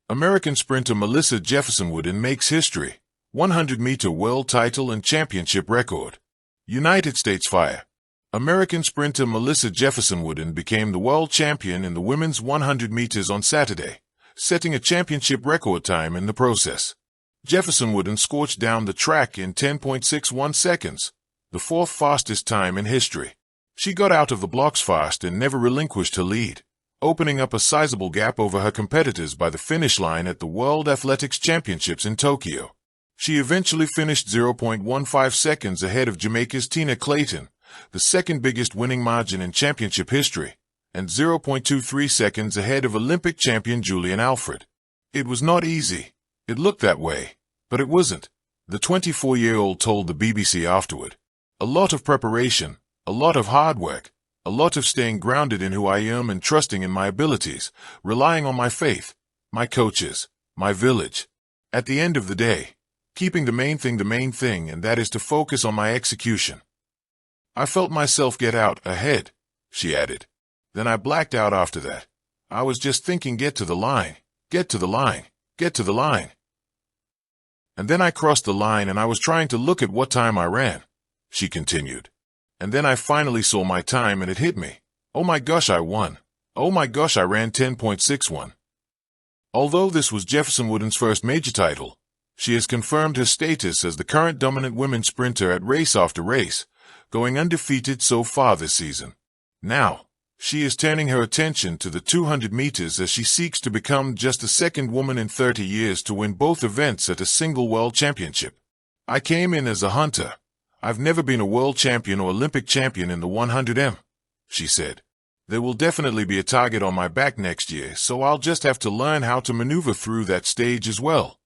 American sprinter Melissa Jefferson makes history. 100-meter world title and championship record. United States Fire. American sprinter Melissa Jefferson became the world champion in the women's 100 meters on Saturday, setting a championship record time in the process. Jefferson scorched down the track in 10.61 seconds, the fourth fastest time in history. She got out of the blocks fast and never relinquished her lead, opening up a sizable gap over her competitors by the finish line at the World Athletics Championships in Tokyo. She eventually finished 0.15 seconds ahead of Jamaica's Tina Clayton, the second biggest winning margin in championship history, and 0.23 seconds ahead of Olympic champion Julian Alfred. It was not easy. It looked that way, but it wasn't, the 24-year-old told the BBC afterward. A lot of preparation, a lot of hard work, a lot of staying grounded in who I am and trusting in my abilities, relying on my faith, my coaches, my village. At the end of the day, keeping the main thing, and that is to focus on my execution. I felt myself get out ahead, she added. Then I blacked out after that. I was just thinking, get to the line, get to the line, get to the line. And then I crossed the line and I was trying to look at what time I ran, she continued. And then I finally saw my time and it hit me. Oh my gosh, I won. Oh my gosh, I ran 10.61. Although this was Jefferson first major title, she has confirmed her status as the current dominant women's sprinter at race after race, going undefeated so far this season. Now, she is turning her attention to the 200 meters as she seeks to become just the second woman in 30 years to win both events at a single world championship. I came in as a hunter. I've never been a world champion or Olympic champion in the 100m, she said. There will definitely be a target on my back next year, so I'll just have to learn how to maneuver through that stage as well.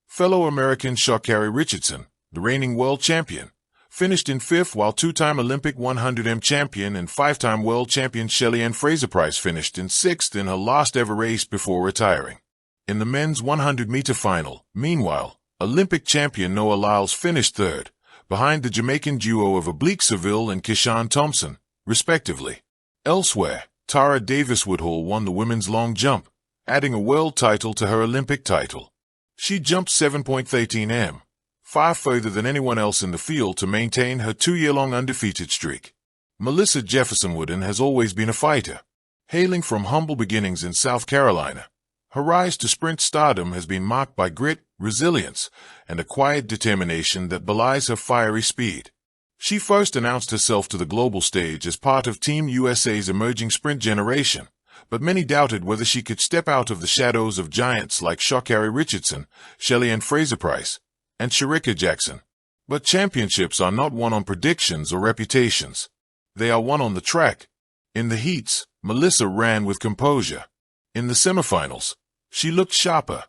Fellow American Sha'Carri Richardson, the reigning world champion, finished in fifth, while two-time Olympic 100m champion and five-time world champion Shelly-Ann Fraser-Pryce finished in sixth in her last ever race before retiring. In the men's 100-meter final, meanwhile, Olympic champion Noah Lyles finished third, behind the Jamaican duo of Oblique Seville and Keyshawn Thompson, respectively. Elsewhere, Tara Davis Woodhull won the women's long jump, adding a world title to her Olympic title. She jumped 7.13 m, far further than anyone else in the field to maintain her 2-year-long undefeated streak. Melissa Jefferson has always been a fighter. Hailing from humble beginnings in South Carolina, her rise to sprint stardom has been marked by grit, resilience, and a quiet determination that belies her fiery speed. She first announced herself to the global stage as part of Team USA's emerging sprint generation, but many doubted whether she could step out of the shadows of giants like Sha'Carri Richardson, Shelly-Ann Fraser-Pryce, and Shericka Jackson. But championships are not won on predictions or reputations. They are won on the track. In the heats, Melissa ran with composure. In the semifinals, she looked sharper,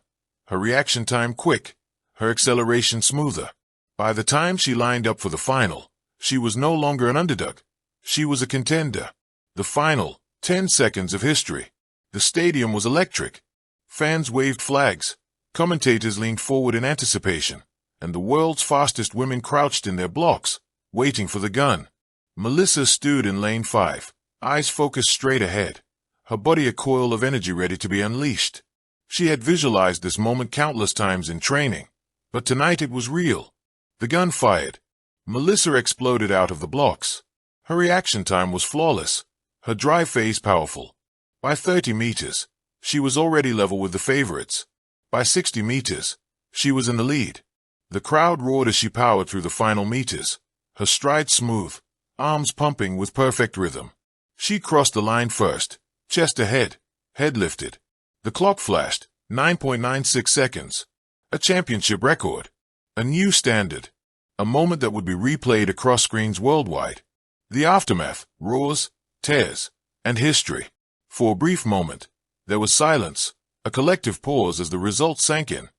her reaction time quick, her acceleration smoother. By the time she lined up for the final, she was no longer an underdog. She was a contender. The final, 10 seconds of history. The stadium was electric. Fans waved flags. Commentators leaned forward in anticipation, and the world's fastest women crouched in their blocks, waiting for the gun. Melissa stood in lane 5, eyes focused straight ahead, her body a coil of energy ready to be unleashed. She had visualized this moment countless times in training, but tonight it was real. The gun fired. Melissa exploded out of the blocks. Her reaction time was flawless, her drive phase powerful. By 30 meters, she was already level with the favorites. By 60 meters, she was in the lead. The crowd roared as she powered through the final meters, her stride smooth, arms pumping with perfect rhythm. She crossed the line first, chest ahead, head lifted. The clock flashed, 9.96 seconds. A championship record. A new standard. A moment that would be replayed across screens worldwide. The aftermath, roars, tears, and history. For a brief moment, there was silence, a collective pause as the results sank in.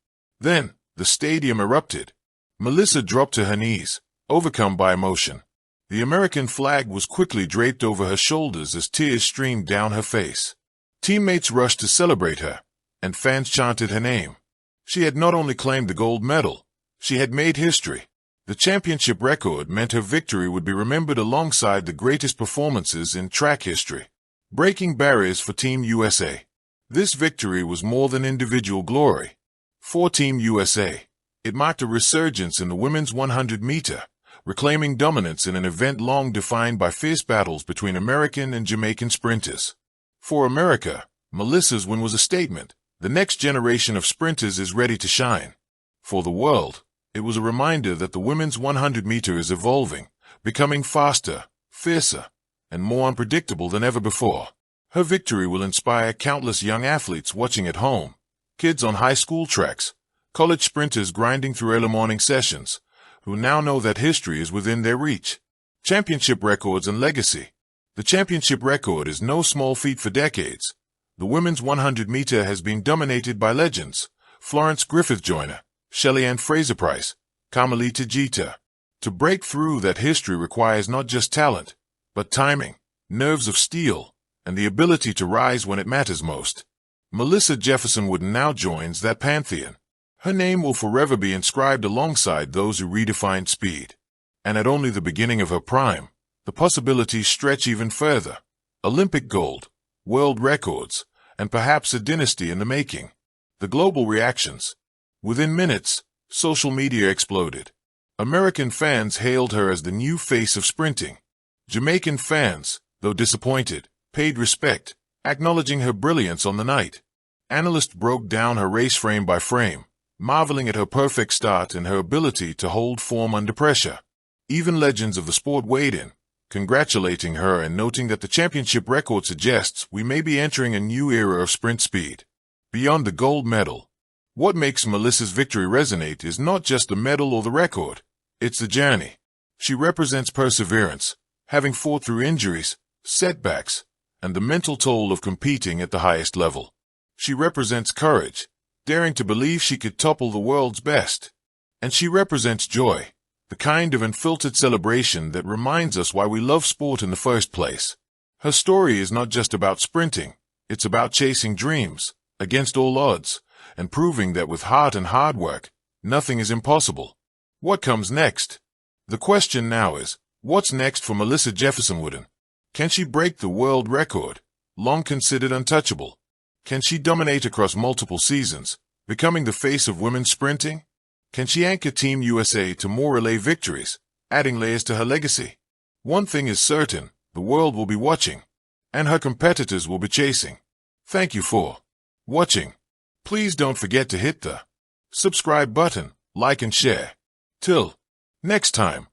Then, the stadium erupted. Melissa dropped to her knees, overcome by emotion. The American flag was quickly draped over her shoulders as tears streamed down her face. Teammates rushed to celebrate her, and fans chanted her name. She had not only claimed the gold medal, she had made history. The championship record meant her victory would be remembered alongside the greatest performances in track history. Breaking barriers for Team USA. This victory was more than individual glory. For Team USA, it marked a resurgence in the women's 100-meter, reclaiming dominance in an event long defined by fierce battles between American and Jamaican sprinters. For America, Melissa's win was a statement. The next generation of sprinters is ready to shine. For the world, it was a reminder that the women's 100-meter is evolving, becoming faster, fiercer, and more unpredictable than ever before. Her victory will inspire countless young athletes watching at home, kids on high school tracks, college sprinters grinding through early morning sessions, who now know that history is within their reach. Championship records and legacy. The championship record is no small feat for decades. The women's 100-meter has been dominated by legends: Florence Griffith Joyner, Shelly Ann Fraser-Price, Carmelita Jeter. To break through that history requires not just talent, but timing, nerves of steel, and the ability to rise when it matters most. Melissa Jefferson Wooden now joins that pantheon. Her name will forever be inscribed alongside those who redefined speed. And at only the beginning of her prime, the possibilities stretch even further. Olympic gold, world records, and perhaps a dynasty in the making. The global reactions. Within minutes, social media exploded. American fans hailed her as the new face of sprinting. Jamaican fans, though disappointed, paid respect, acknowledging her brilliance on the night. Analysts broke down her race frame by frame, marveling at her perfect start and her ability to hold form under pressure. Even legends of the sport weighed in, congratulating her and noting that the championship record suggests we may be entering a new era of sprint speed. Beyond the gold medal, what makes Melissa's victory resonate is not just the medal or the record, it's the journey. She represents perseverance, having fought through injuries, setbacks, and the mental toll of competing at the highest level. She represents courage, daring to believe she could topple the world's best. And she represents joy, the kind of unfiltered celebration that reminds us why we love sport in the first place. Her story is not just about sprinting, it's about chasing dreams, against all odds, and proving that with heart and hard work, nothing is impossible. What comes next? The question now is, what's next for Melissa Jefferson Wooden? Can she break the world record, long considered untouchable? Can she dominate across multiple seasons, becoming the face of women's sprinting? Can she anchor Team USA to more relay victories, adding layers to her legacy? One thing is certain, the world will be watching, and her competitors will be chasing. Thank you for watching. Please don't forget to hit the subscribe button, like and share. Till next time.